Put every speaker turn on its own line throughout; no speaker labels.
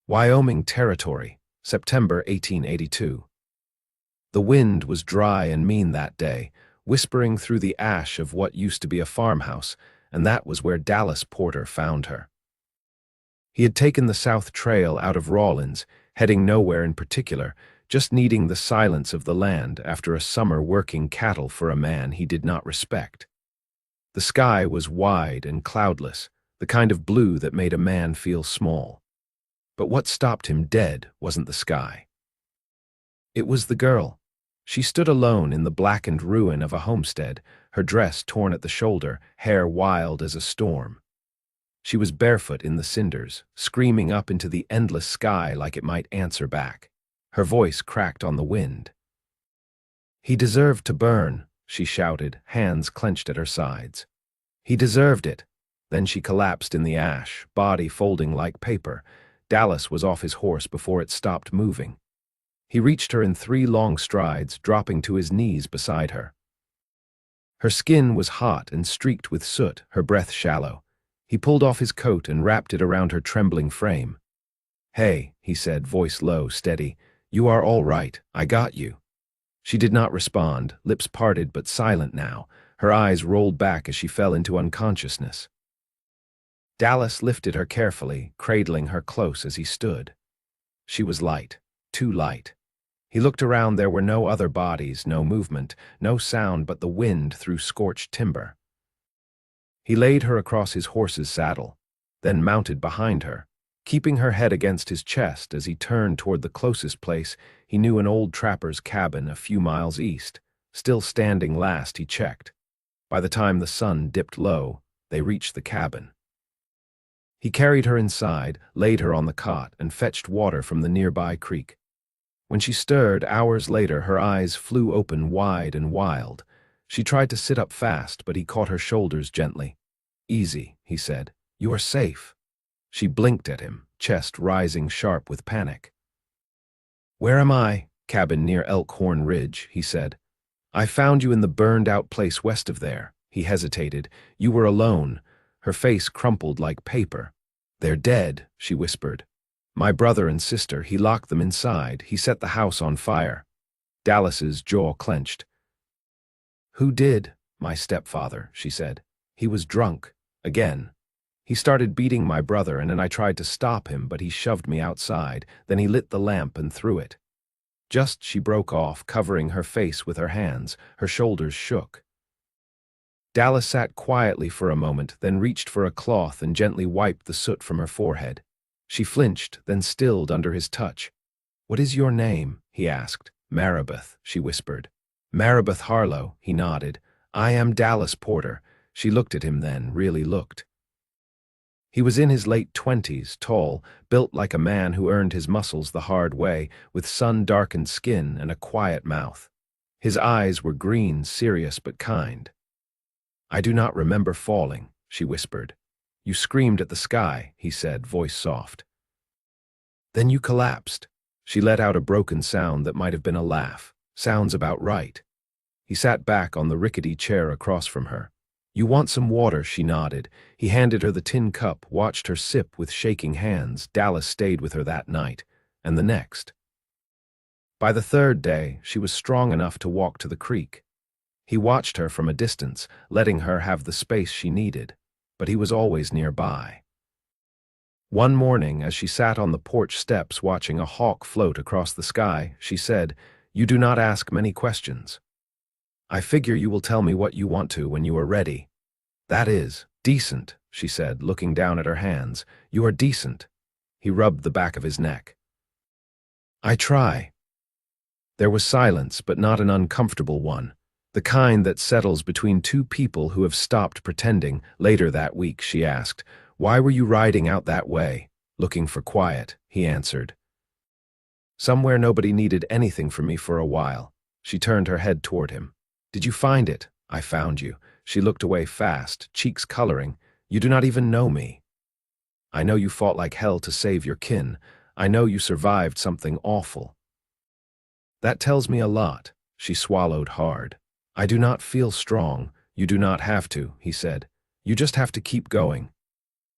Wyoming Territory, September 1882. The wind was dry and mean that day, whispering through the ash of what used to be a farmhouse, and that was where Dallas Porter found her. He had taken the South Trail out of Rawlins, heading nowhere in particular, just needing the silence of the land after a summer working cattle for a man he did not respect. The sky was wide and cloudless, the kind of blue that made a man feel small. But what stopped him dead wasn't the sky. It was the girl. She stood alone in the blackened ruin of a homestead, her dress torn at the shoulder, hair wild as a storm. She was barefoot in the cinders, screaming up into the endless sky like it might answer back. Her voice cracked on the wind. "He deserved to burn," she shouted, hands clenched at her sides. "He deserved it." Then she collapsed in the ash, body folding like paper. Dallas was off his horse before it stopped moving. He reached her in 3 long strides, dropping to his knees beside her. Her skin was hot and streaked with soot, her breath shallow. He pulled off his coat and wrapped it around her trembling frame. "Hey," he said, voice low, steady. "You are all right. I got you." She did not respond, lips parted but silent now. Her eyes rolled back as she fell into unconsciousness. Dallas lifted her carefully, cradling her close as he stood. She was light, too light. He looked around. There were no other bodies, no movement, no sound but the wind through scorched timber. He laid her across his horse's saddle, then mounted behind her, keeping her head against his chest as he turned toward the closest place he knew, an old trapper's cabin a few miles east. Still standing last, he checked. By the time the sun dipped low, they reached the cabin. He carried her inside, laid her on the cot, and fetched water from the nearby creek. When she stirred hours later, her eyes flew open wide and wild. She tried to sit up fast, but he caught her shoulders gently. "Easy," he said. "You are safe." She blinked at him, chest rising sharp with panic. "Where am I?" "Cabin near Elkhorn Ridge," he said. "I found you in the burned-out place west of there." He hesitated. "You were alone." Her face crumpled like paper. "They're dead," she whispered. "My brother and sister, he locked them inside. He set the house on fire." Dallas's jaw clenched. "Who did?" "My stepfather," she said. "He was drunk. Again. He started beating my brother, and then I tried to stop him, but he shoved me outside. Then he lit the lamp and threw it." Just she broke off, covering her face with her hands. Her shoulders shook. Dallas sat quietly for a moment, then reached for a cloth and gently wiped the soot from her forehead. She flinched, then stilled under his touch. "What is your name?" he asked. "Maribeth," she whispered. "Maribeth Harlow," he nodded. "I am Dallas Porter." She looked at him then, really looked. He was in his late 20s, tall, built like a man who earned his muscles the hard way, with sun-darkened skin and a quiet mouth. His eyes were green, serious but kind. "I do not remember falling," she whispered. "You screamed at the sky," he said, voice soft. "Then you collapsed." She let out a broken sound that might have been a laugh. "Sounds about right." He sat back on the rickety chair across from her. "You want some water?" She nodded. He handed her the tin cup, watched her sip with shaking hands. Dallas stayed with her that night, and the next. By the 3rd day, she was strong enough to walk to the creek. He watched her from a distance, letting her have the space she needed, but he was always nearby. One morning, as she sat on the porch steps watching a hawk float across the sky, she said, "You do not ask many questions. I figure you will tell me what you want to when you are ready." "That is decent," she said, looking down at her hands. "You are decent." He rubbed the back of his neck. "I try." There was silence, but not an uncomfortable one. The kind that settles between two people who have stopped pretending. Later that week, she asked, "Why were you riding out that way?" "Looking for quiet," he answered. "Somewhere nobody needed anything from me for a while." She turned her head toward him. "Did you find it?" "I found you." She looked away fast, cheeks coloring. "You do not even know me." "I know you fought like hell to save your kin. I know you survived something awful." "That tells me a lot." She swallowed hard. "I do not feel strong." "You do not have to," he said. "You just have to keep going."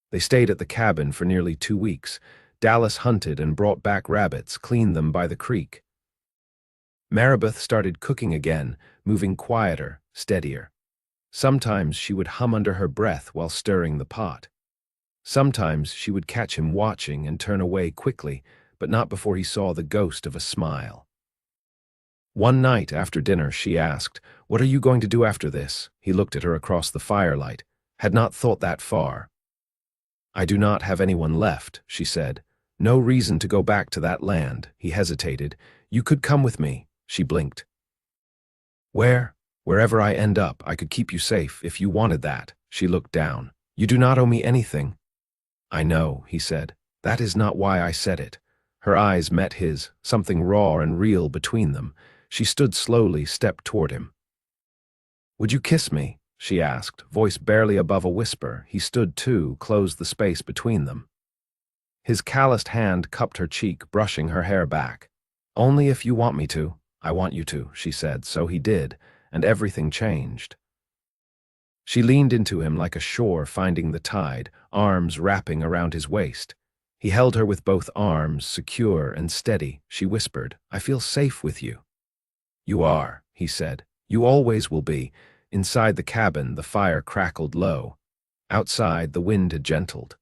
They stayed at the cabin for nearly 2 weeks. Dallas hunted and brought back rabbits, cleaned them by the creek. Maribeth started cooking again, moving quieter, steadier. Sometimes she would hum under her breath while stirring the pot. Sometimes she would catch him watching and turn away quickly, but not before he saw the ghost of a smile. One night after dinner she asked, "What are you going to do after this?" He looked at her across the firelight. "Had not thought that far." "I do not have anyone left," she said. "No reason to go back to that land." He hesitated. "You could come with me." She blinked. "Where?" "Wherever I end up, I could keep you safe if you wanted that." She looked down. "You do not owe me anything." "I know," he said. "That is not why I said it." Her eyes met his, something raw and real between them. She stood slowly, stepped toward him. "Would you kiss me?" she asked, voice barely above a whisper. He stood too, closed the space between them. His calloused hand cupped her cheek, brushing her hair back. "Only if you want me to." "I want you to," she said. So he did, and everything changed. She leaned into him like a shore finding the tide, arms wrapping around his waist. He held her with both arms, secure and steady. She whispered, "I feel safe with you." "You are," he said. "You always will be." Inside the cabin, the fire crackled low. Outside, the wind had gentled.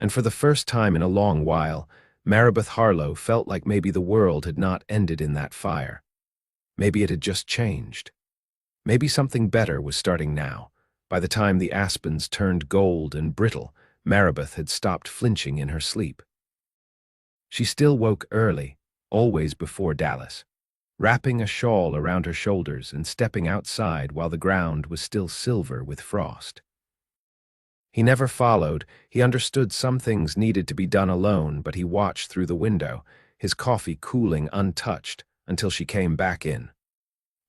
And for the first time in a long while, Maribeth Harlow felt like maybe the world had not ended in that fire. Maybe it had just changed. Maybe something better was starting now. By the time the aspens turned gold and brittle, Maribeth had stopped flinching in her sleep. She still woke early, always before Dallas, wrapping a shawl around her shoulders and stepping outside while the ground was still silver with frost. He never followed. He understood some things needed to be done alone, but he watched through the window, his coffee cooling untouched, until she came back in.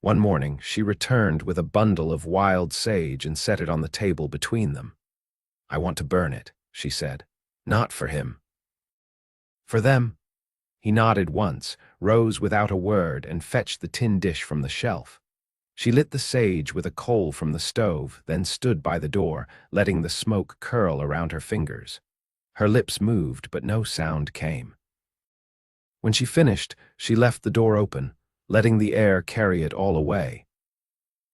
One morning, she returned with a bundle of wild sage and set it on the table between them. "I want to burn it," she said. "Not for him." "For them?" He nodded once, rose without a word, and fetched the tin dish from the shelf. She lit the sage with a coal from the stove, then stood by the door, letting the smoke curl around her fingers. Her lips moved, but no sound came. When she finished, she left the door open, letting the air carry it all away.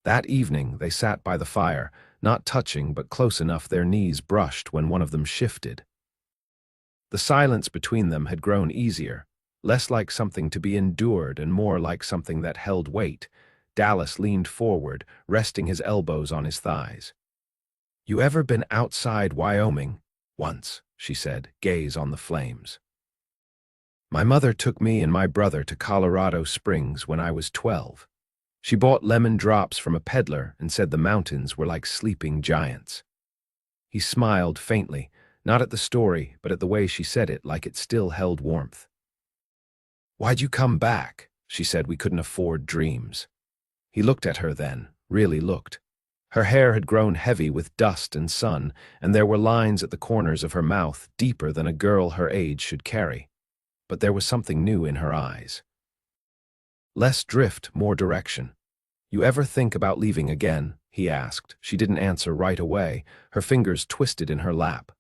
That evening, they sat by the fire, not touching but close enough their knees brushed when one of them shifted. The silence between them had grown easier, less like something to be endured and more like something that held weight. Dallas leaned forward, resting his elbows on his thighs. "You ever been outside Wyoming?" "Once," she said, gaze on the flames. "My mother took me and my brother to Colorado Springs when I was 12. She bought lemon drops from a peddler and said the mountains were like sleeping giants." He smiled faintly, not at the story, but at the way she said it, like it still held warmth. "Why'd you come back?" She said. "We couldn't afford dreams." He looked at her then, really looked. Her hair had grown heavy with dust and sun, and there were lines at the corners of her mouth deeper than a girl her age should carry. But there was something new in her eyes. Less drift, more direction. "You ever think about leaving again?" he asked. She didn't answer right away, her fingers twisted in her lap.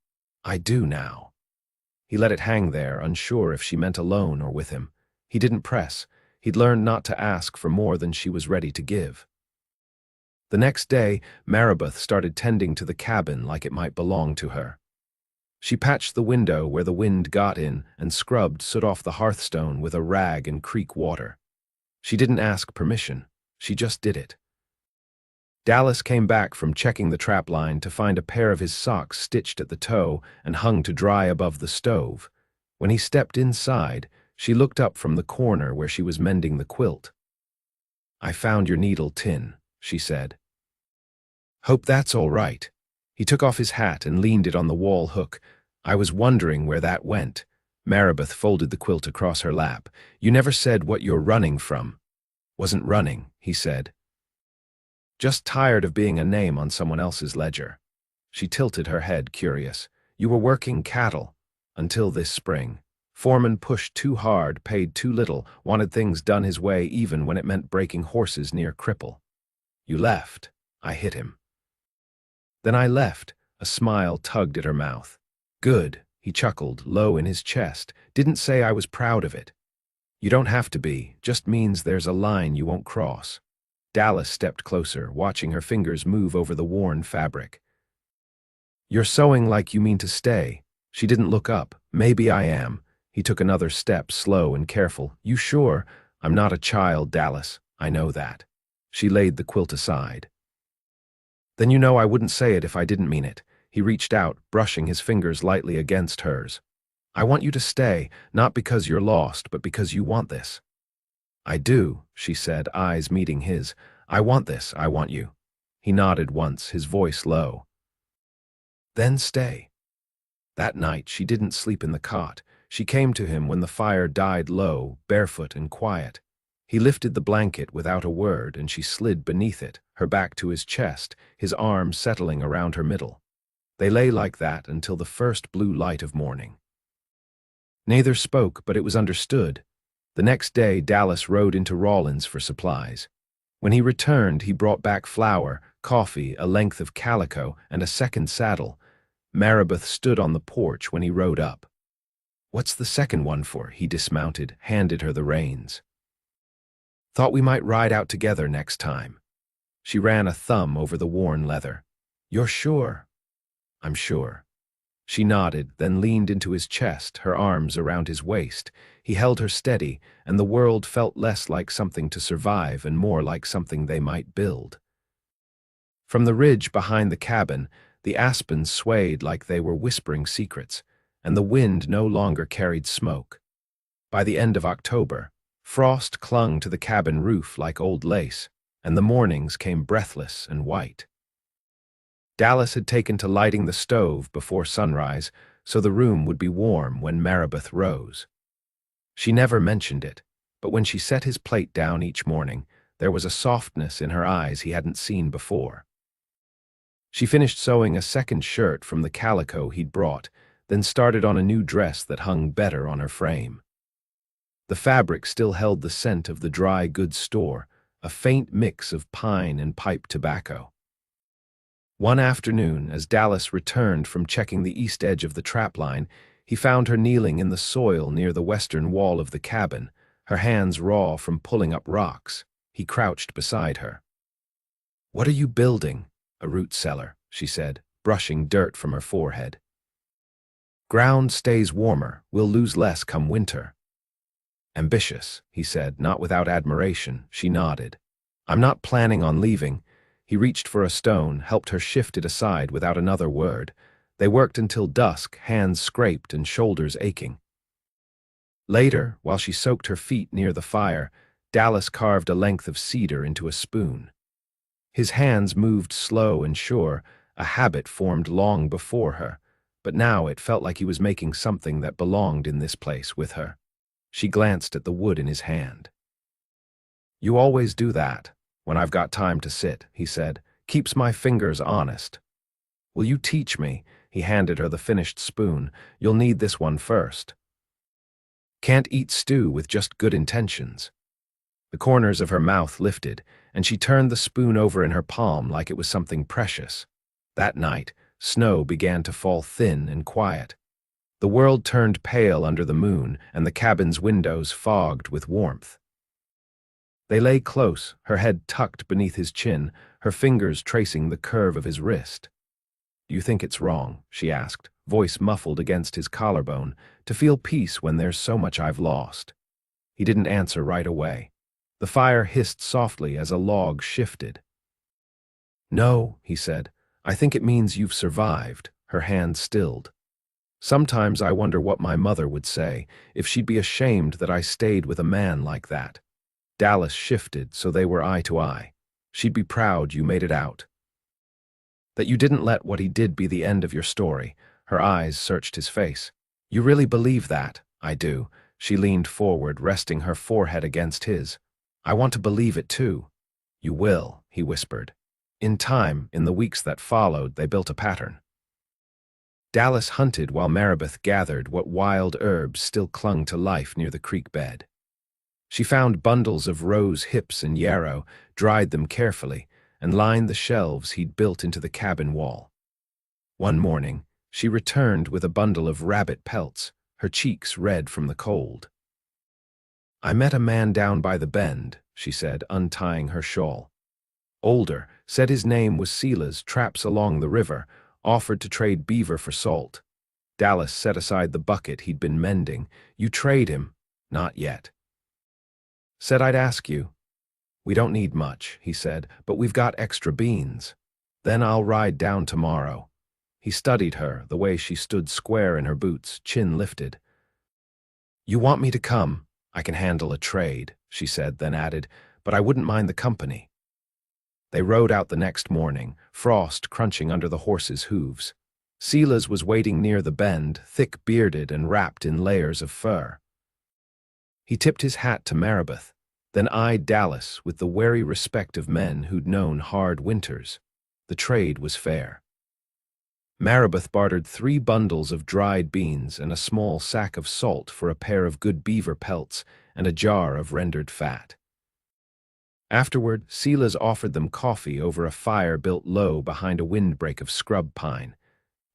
"I do now." He let it hang there, unsure if she meant alone or with him. He didn't press. He'd learned not to ask for more than she was ready to give. The next day, Maribeth started tending to the cabin like it might belong to her. She patched the window where the wind got in and scrubbed soot off the hearthstone with a rag and creek water. She didn't ask permission. She just did it. Dallas came back from checking the trap line to find a pair of his socks stitched at the toe and hung to dry above the stove. When he stepped inside, she looked up from the corner where she was mending the quilt. "I found your needle tin," she said. "Hope that's all right." He took off his hat and leaned it on the wall hook. "I was wondering where that went." Maribeth folded the quilt across her lap. "You never said what you're running from." "Wasn't running," he said. "Just tired of being a name on someone else's ledger." She tilted her head, curious. "You were working cattle until this spring. Foreman pushed too hard, paid too little, wanted things done his way even when it meant breaking horses near Cripple. You left." I hit him. "Then I left." A smile tugged at her mouth. "Good." He chuckled, low in his chest. Didn't say I was proud of it. You don't have to be, just means there's a line you won't cross. Dallas stepped closer, watching her fingers move over the worn fabric. You're sewing like you mean to stay. She didn't look up. Maybe I am. He took another step, slow and careful. You sure? I'm not a child, Dallas. I know that. She laid the quilt aside. Then you know I wouldn't say it if I didn't mean it. He reached out, brushing his fingers lightly against hers. I want you to stay, not because you're lost, but because you want this. I do, she said, eyes meeting his. I want this, I want you. He nodded once, his voice low. Then stay. That night she didn't sleep in the cot. She came to him when the fire died low, barefoot and quiet. He lifted the blanket without a word, and she slid beneath it, her back to his chest, his arm settling around her middle. They lay like that until the first blue light of morning. Neither spoke, but it was understood. The next day Dallas rode into Rawlins for supplies. When he returned, he brought back flour, coffee, a length of calico, and a second saddle. Maribeth stood on the porch when he rode up. What's the second one for? He dismounted, handed her the reins. Thought we might ride out together next time. She ran a thumb over the worn leather. You're sure? I'm sure. She nodded, then leaned into his chest, her arms around his waist. He held her steady, and the world felt less like something to survive and more like something they might build. From the ridge behind the cabin, the aspens swayed like they were whispering secrets, and the wind no longer carried smoke. By the end of October, frost clung to the cabin roof like old lace, and the mornings came breathless and white. Dallas had taken to lighting the stove before sunrise, so the room would be warm when Maribeth rose. She never mentioned it, but when she set his plate down each morning, there was a softness in her eyes he hadn't seen before. She finished sewing a second shirt from the calico he'd brought, then started on a new dress that hung better on her frame. The fabric still held the scent of the dry goods store, a faint mix of pine and pipe tobacco. One afternoon, as Dallas returned from checking the east edge of the trapline, he found her kneeling in the soil near the western wall of the cabin, her hands raw from pulling up rocks. He crouched beside her. What are you building? A root cellar, she said, brushing dirt from her forehead. Ground stays warmer, we'll lose less come winter. Ambitious, he said, not without admiration. She nodded. I'm not planning on leaving. He reached for a stone, helped her shift it aside without another word. They worked until dusk, hands scraped and shoulders aching. Later, while she soaked her feet near the fire, Dallas carved a length of cedar into a spoon. His hands moved slow and sure, a habit formed long before her, but now it felt like he was making something that belonged in this place with her. She glanced at the wood in his hand. You always do that, when I've got time to sit, he said. Keeps my fingers honest. Will you teach me? He handed her the finished spoon. You'll need this one first. Can't eat stew with just good intentions. The corners of her mouth lifted, and she turned the spoon over in her palm like it was something precious. That night, snow began to fall thin and quiet. The world turned pale under the moon, and the cabin's windows fogged with warmth. They lay close, her head tucked beneath his chin, her fingers tracing the curve of his wrist. Do you think it's wrong? She asked, voice muffled against his collarbone, to feel peace when there's so much I've lost. He didn't answer right away. The fire hissed softly as a log shifted. No, he said, I think it means you've survived. Her hand stilled. Sometimes I wonder what my mother would say, if she'd be ashamed that I stayed with a man like that. Dallas shifted so they were eye to eye. She'd be proud you made it out. That you didn't let what he did be the end of your story. Her eyes searched his face. You really believe that? I do. She leaned forward, resting her forehead against his. I want to believe it too. You will, he whispered. In time, in the weeks that followed, they built a pattern. Dallas hunted while Maribeth gathered what wild herbs still clung to life near the creek bed. She found bundles of rose hips and yarrow, dried them carefully, and lined the shelves he'd built into the cabin wall. One morning, She returned with a bundle of rabbit pelts, her cheeks red from the cold. "I met a man down by the bend," she said, untying her shawl. "Older, said his name was Silas, traps along the river, offered to trade beaver for salt." Dallas set aside the bucket he'd been mending. "You trade him?" "Not yet." "Said I'd ask you." "We don't need much," he said, "but we've got extra beans. Then I'll ride down tomorrow." He studied her, the way she stood square in her boots, chin lifted. "You want me to come? I can handle a trade," she said, then added, "but I wouldn't mind the company." They rode out the next morning, frost crunching under the horses' hooves. Silas was waiting near the bend, thick-bearded and wrapped in layers of fur. He tipped his hat to Maribeth, then eyed Dallas with the wary respect of men who'd known hard winters. The trade was fair. Maribeth bartered 3 bundles of dried beans and a small sack of salt for a pair of good beaver pelts and a jar of rendered fat. Afterward, Silas offered them coffee over a fire built low behind a windbreak of scrub pine.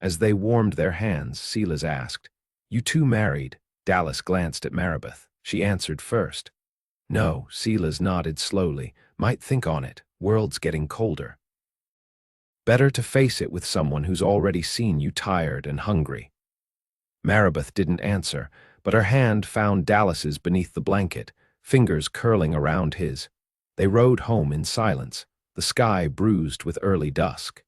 As they warmed their hands, Silas asked, "You two married?" Dallas glanced at Maribeth. She answered first. "No," Silas nodded slowly. "Might think on it. World's getting colder. Better to face it with someone who's already seen you tired and hungry." Maribeth didn't answer, but her hand found Dallas's beneath the blanket, fingers curling around his. They rode home in silence, the sky bruised with early dusk.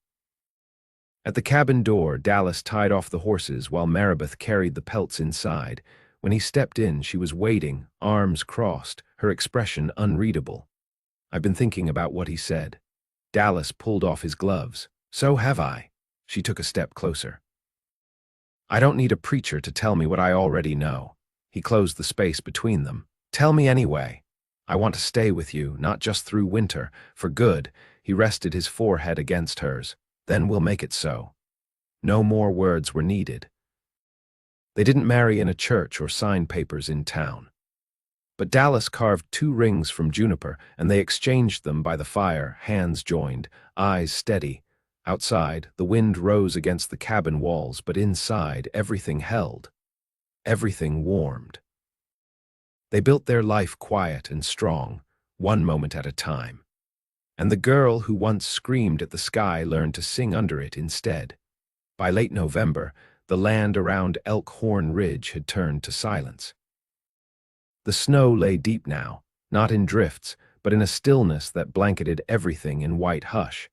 At the cabin door, Dallas tied off the horses while Maribeth carried the pelts inside. When he stepped in, she was waiting, arms crossed, her expression unreadable. "I've been thinking about what he said." Dallas pulled off his gloves. "So have I." She took a step closer. "I don't need a preacher to tell me what I already know." He closed the space between them. "Tell me anyway. I want to stay with you, not just through winter, for good." He rested his forehead against hers. "Then we'll make it so." No more words were needed. They didn't marry in a church or sign papers in town. But Dallas carved 2 rings from juniper, and they exchanged them by the fire, hands joined, eyes steady. Outside, the wind rose against the cabin walls, but inside, everything held. Everything warmed. They built their life quiet and strong, one moment at a time. And the girl who once screamed at the sky learned to sing under it instead. By late November, the land around Elkhorn Ridge had turned to silence. The snow lay deep now, not in drifts, but in a stillness that blanketed everything in white hush.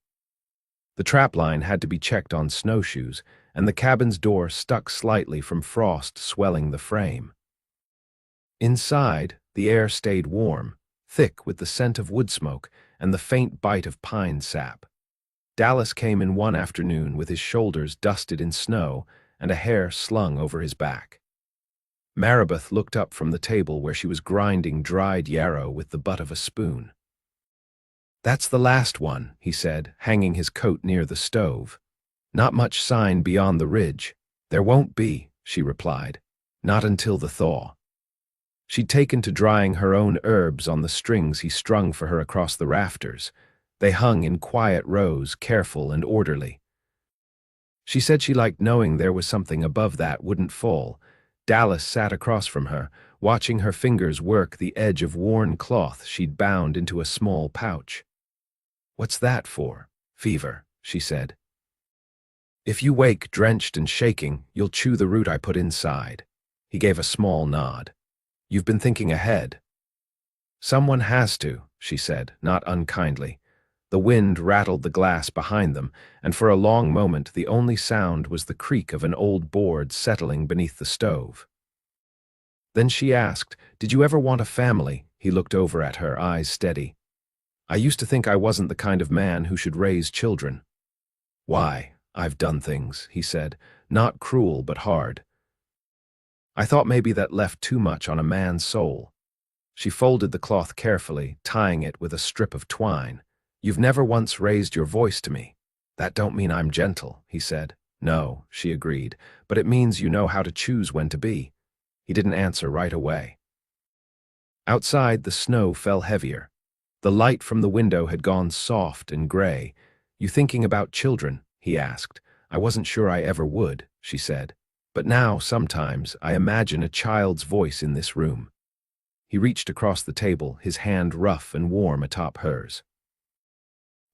The trapline had to be checked on snowshoes, and the cabin's door stuck slightly from frost swelling the frame. Inside, the air stayed warm, thick with the scent of wood smoke and the faint bite of pine sap. Dallas came in one afternoon with his shoulders dusted in snow and a hair slung over his back. Maribeth looked up from the table where she was grinding dried yarrow with the butt of a spoon. "That's the last one," he said, hanging his coat near the stove. "Not much sign beyond the ridge." "There won't be," she replied. "Not until the thaw." She'd taken to drying her own herbs on the strings he strung for her across the rafters. They hung in quiet rows, careful and orderly. She said she liked knowing there was something above that wouldn't fall. Dallas sat across from her, watching her fingers work the edge of worn cloth she'd bound into a small pouch. "What's that for?" "Fever," she said. "If you wake drenched and shaking, you'll chew the root I put inside." He gave a small nod. "You've been thinking ahead." "Someone has to," she said, not unkindly. The wind rattled the glass behind them, and for a long moment the only sound was the creak of an old board settling beneath the stove. Then she asked, "Did you ever want a family?" He looked over at her, eyes steady. "I used to think I wasn't the kind of man who should raise children." "Why, I've done things," he said, "not cruel but hard. I thought maybe that left too much on a man's soul." She folded the cloth carefully, tying it with a strip of twine. "You've never once raised your voice to me." "That don't mean I'm gentle," he said. "No," she agreed, "but it means you know how to choose when to be." He didn't answer right away. Outside, the snow fell heavier. The light from the window had gone soft and gray. "You thinking about children?" he asked. I wasn't sure I ever would, she said. But now, sometimes, I imagine a child's voice in this room. He reached across the table, his hand rough and warm atop hers.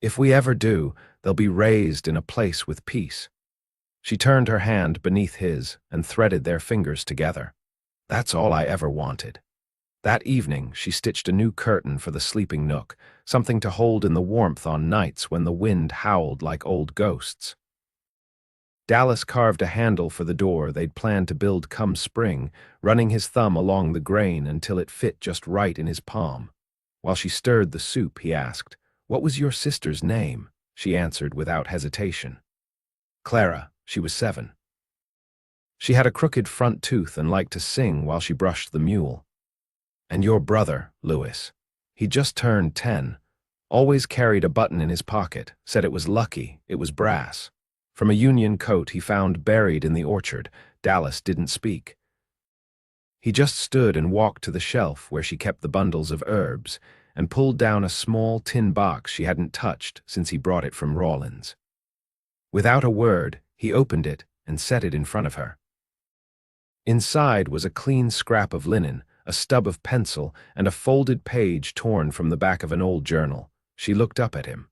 If we ever do, they'll be raised in a place with peace. She turned her hand beneath his and threaded their fingers together. That's all I ever wanted. That evening, she stitched a new curtain for the sleeping nook, something to hold in the warmth on nights when the wind howled like old ghosts. Dallas carved a handle for the door they'd planned to build come spring, running his thumb along the grain until it fit just right in his palm. While she stirred the soup, he asked, "What was your sister's name?" She answered without hesitation. Clara. She was 7. She had a crooked front tooth and liked to sing while she brushed the mule. And your brother, Louis. He just turned 10. Always carried a button in his pocket, said it was lucky, it was brass. From a Union coat he found buried in the orchard, Dallas didn't speak. He just stood and walked to the shelf where she kept the bundles of herbs and pulled down a small tin box she hadn't touched since he brought it from Rawlins. Without a word, he opened it and set it in front of her. Inside was a clean scrap of linen, a stub of pencil, and a folded page torn from the back of an old journal. She looked up at him.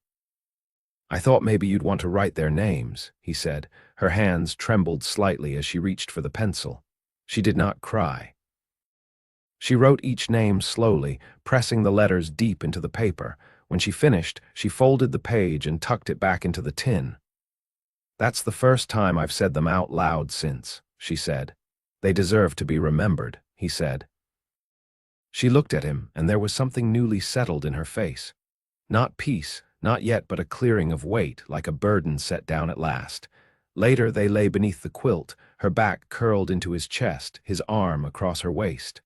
"I thought maybe you'd want to write their names," he said. Her hands trembled slightly as she reached for the pencil. She did not cry. She wrote each name slowly, pressing the letters deep into the paper. When she finished, she folded the page and tucked it back into the tin. "That's the first time I've said them out loud since," she said. "They deserve to be remembered," he said. She looked at him, and there was something newly settled in her face. Not peace, not yet, but a clearing of weight, like a burden set down at last. Later they lay beneath the quilt, her back curled into his chest, his arm across her waist.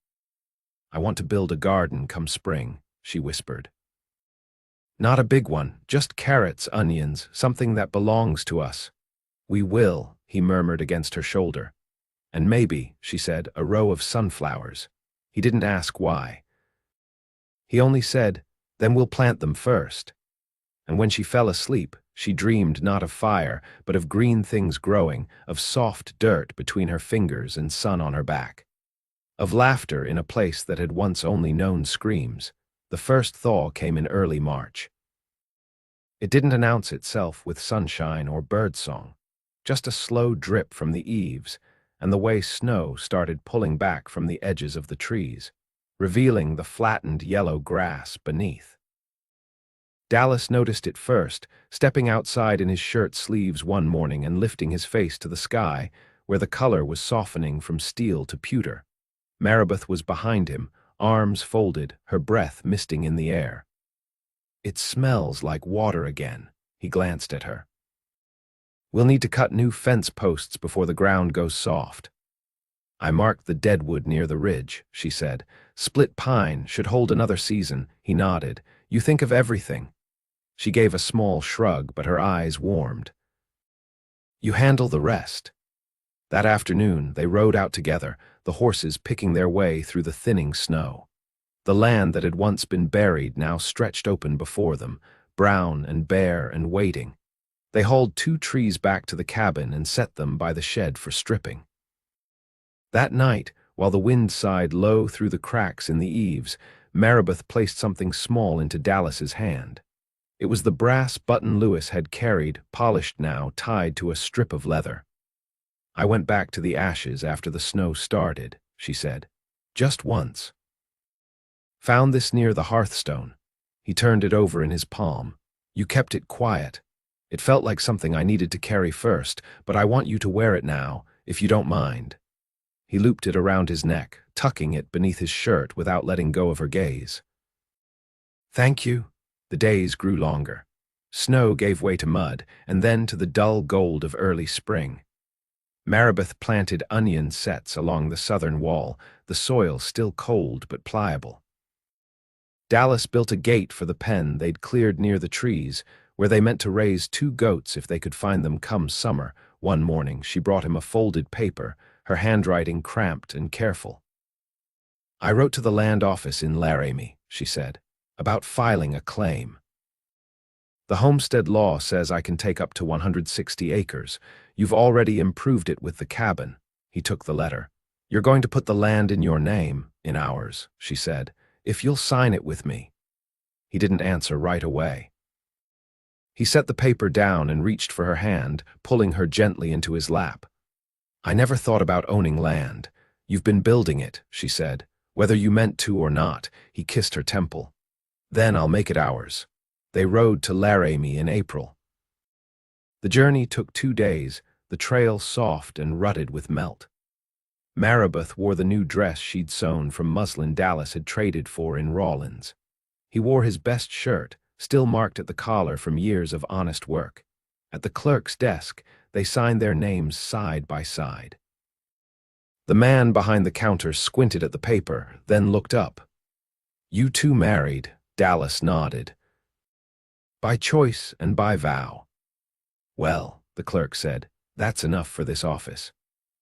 "I want to build a garden come spring," she whispered. "Not a big one, just carrots, onions, something that belongs to us." "We will," he murmured against her shoulder. "And maybe," she said, "a row of sunflowers." He didn't ask why. He only said, "Then we'll plant them first." And when she fell asleep, she dreamed not of fire, but of green things growing, of soft dirt between her fingers and sun on her back, of laughter in a place that had once only known screams. The first thaw came in early March. It didn't announce itself with sunshine or birdsong, just a slow drip from the eaves, and the way snow started pulling back from the edges of the trees, revealing the flattened yellow grass beneath. Dallas noticed it first, stepping outside in his shirt sleeves one morning and lifting his face to the sky, where the color was softening from steel to pewter. Maribeth was behind him, arms folded, her breath misting in the air. "It smells like water again," he glanced at her. "We'll need to cut new fence posts before the ground goes soft." "I marked the deadwood near the ridge," she said. "Split pine should hold another season," he nodded. "You think of everything." She gave a small shrug, but her eyes warmed. "You handle the rest." That afternoon, they rode out together, the horses picking their way through the thinning snow. The land that had once been buried now stretched open before them, brown and bare and waiting. They hauled 2 trees back to the cabin and set them by the shed for stripping. That night, while the wind sighed low through the cracks in the eaves, Maribeth placed something small into Dallas's hand. It was the brass button Louis had carried, polished now, tied to a strip of leather. "I went back to the ashes after the snow started," she said. "Just once. Found this near the hearthstone." He turned it over in his palm. "You kept it quiet. It felt like something I needed to carry first, but I want you to wear it now, if you don't mind." He looped it around his neck, tucking it beneath his shirt without letting go of her gaze. "Thank you." The days grew longer. Snow gave way to mud, and then to the dull gold of early spring. Maribeth planted onion sets along the southern wall, the soil still cold but pliable. Dallas built a gate for the pen they'd cleared near the trees, where they meant to raise 2 goats if they could find them come summer. One morning she brought him a folded paper, her handwriting cramped and careful. "I wrote to the land office in Laramie," she said, "about filing a claim." The homestead law says I can take up to 160 acres. You've already improved it with the cabin. He took the letter. You're going to put the land in your name, in ours, she said, if you'll sign it with me. He didn't answer right away. He set the paper down and reached for her hand, pulling her gently into his lap. I never thought about owning land. You've been building it, she said. Whether you meant to or not, he kissed her temple. Then I'll make it ours. They rode to Laramie in April. The journey took 2 days, the trail soft and rutted with melt. Maribeth wore the new dress she'd sewn from muslin Dallas had traded for in Rawlins. He wore his best shirt, still marked at the collar from years of honest work. At the clerk's desk, they signed their names side by side. The man behind the counter squinted at the paper, then looked up. You two married, Dallas nodded. By choice and by vow. Well, the clerk said, that's enough for this office.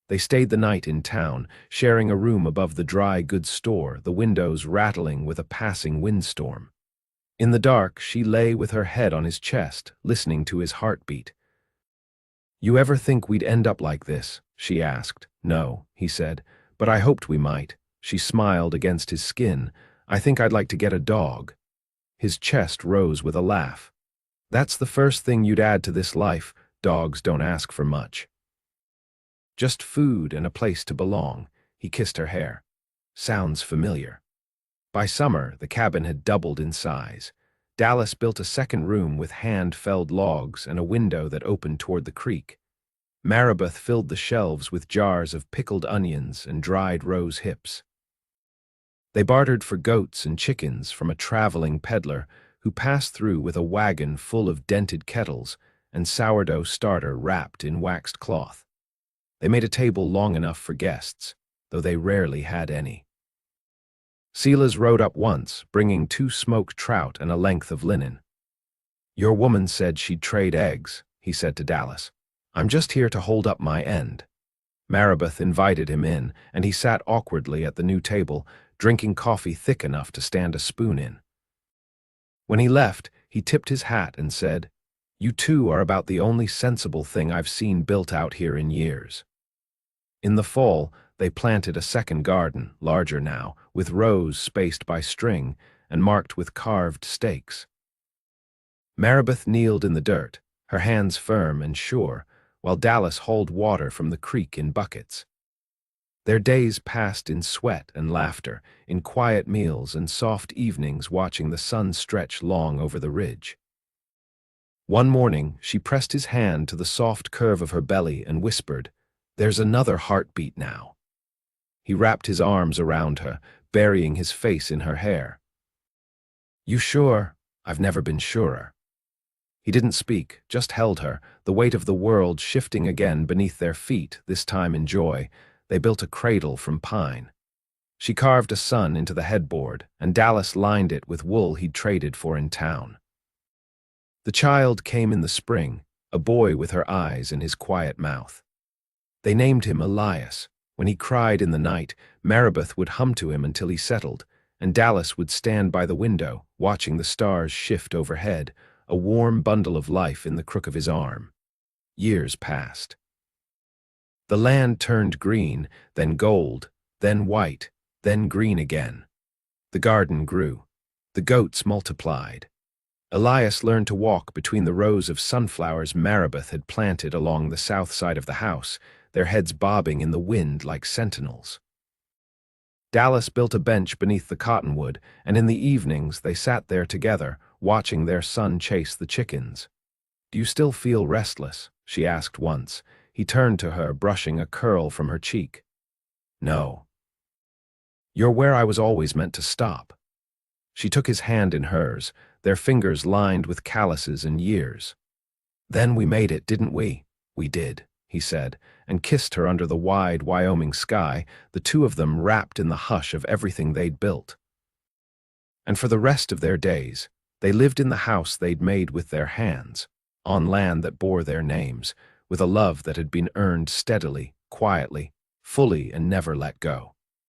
They stayed the night in town, sharing a room above the dry goods store, the windows rattling with a passing windstorm. In the dark, she lay with her head on his chest, listening to his heartbeat. You ever think we'd end up like this? She asked. No, he said, but I hoped we might. She smiled against his skin. I think I'd like to get a dog. His chest rose with a laugh. That's the first thing you'd add to this life. Dogs don't ask for much. Just food and a place to belong. He kissed her hair. Sounds familiar. By summer, the cabin had doubled in size. Dallas built a second room with hand-felled logs and a window that opened toward the creek. Maribeth filled the shelves with jars of pickled onions and dried rose hips. They bartered for goats and chickens from a traveling peddler who passed through with a wagon full of dented kettles and sourdough starter wrapped in waxed cloth. They made a table long enough for guests, though they rarely had any. Silas rode up once, bringing 2 smoked trout and a length of linen. Your woman said she'd trade eggs, he said to Dallas. I'm just here to hold up my end. Maribeth invited him in, and he sat awkwardly at the new table, drinking coffee thick enough to stand a spoon in. When he left, he tipped his hat and said, You two are about the only sensible thing I've seen built out here in years. In the fall, they planted a second garden, larger now, with rows spaced by string and marked with carved stakes. Maribeth kneeled in the dirt, her hands firm and sure, while Dallas hauled water from the creek in buckets. Their days passed in sweat and laughter, in quiet meals and soft evenings watching the sun stretch long over the ridge. One morning, she pressed his hand to the soft curve of her belly and whispered, There's another heartbeat now. He wrapped his arms around her, burying his face in her hair. You sure? I've never been surer. He didn't speak, just held her, the weight of the world shifting again beneath their feet, this time in joy. They built a cradle from pine. She carved a sun into the headboard, and Dallas lined it with wool he'd traded for in town. The child came in the spring, a boy with her eyes and his quiet mouth. They named him Elias. When he cried in the night, Maribeth would hum to him until he settled, and Dallas would stand by the window, watching the stars shift overhead, a warm bundle of life in the crook of his arm. Years passed. The land turned green, then gold, then white, then green again. The garden grew. The goats multiplied. Elias learned to walk between the rows of sunflowers Maribeth had planted along the south side of the house, their heads bobbing in the wind like sentinels. Dallas built a bench beneath the cottonwood, and in the evenings they sat there together, watching their son chase the chickens. Do you still feel restless? She asked once. He turned to her, brushing a curl from her cheek. No. You're where I was always meant to stop. She took his hand in hers, their fingers lined with calluses and years. Then we made it, didn't we? We did, he said, and kissed her under the wide Wyoming sky, the two of them wrapped in the hush of everything they'd built. And for the rest of their days, they lived in the house they'd made with their hands, on land that bore their names, with a love that had been earned steadily, quietly, fully, and never let go.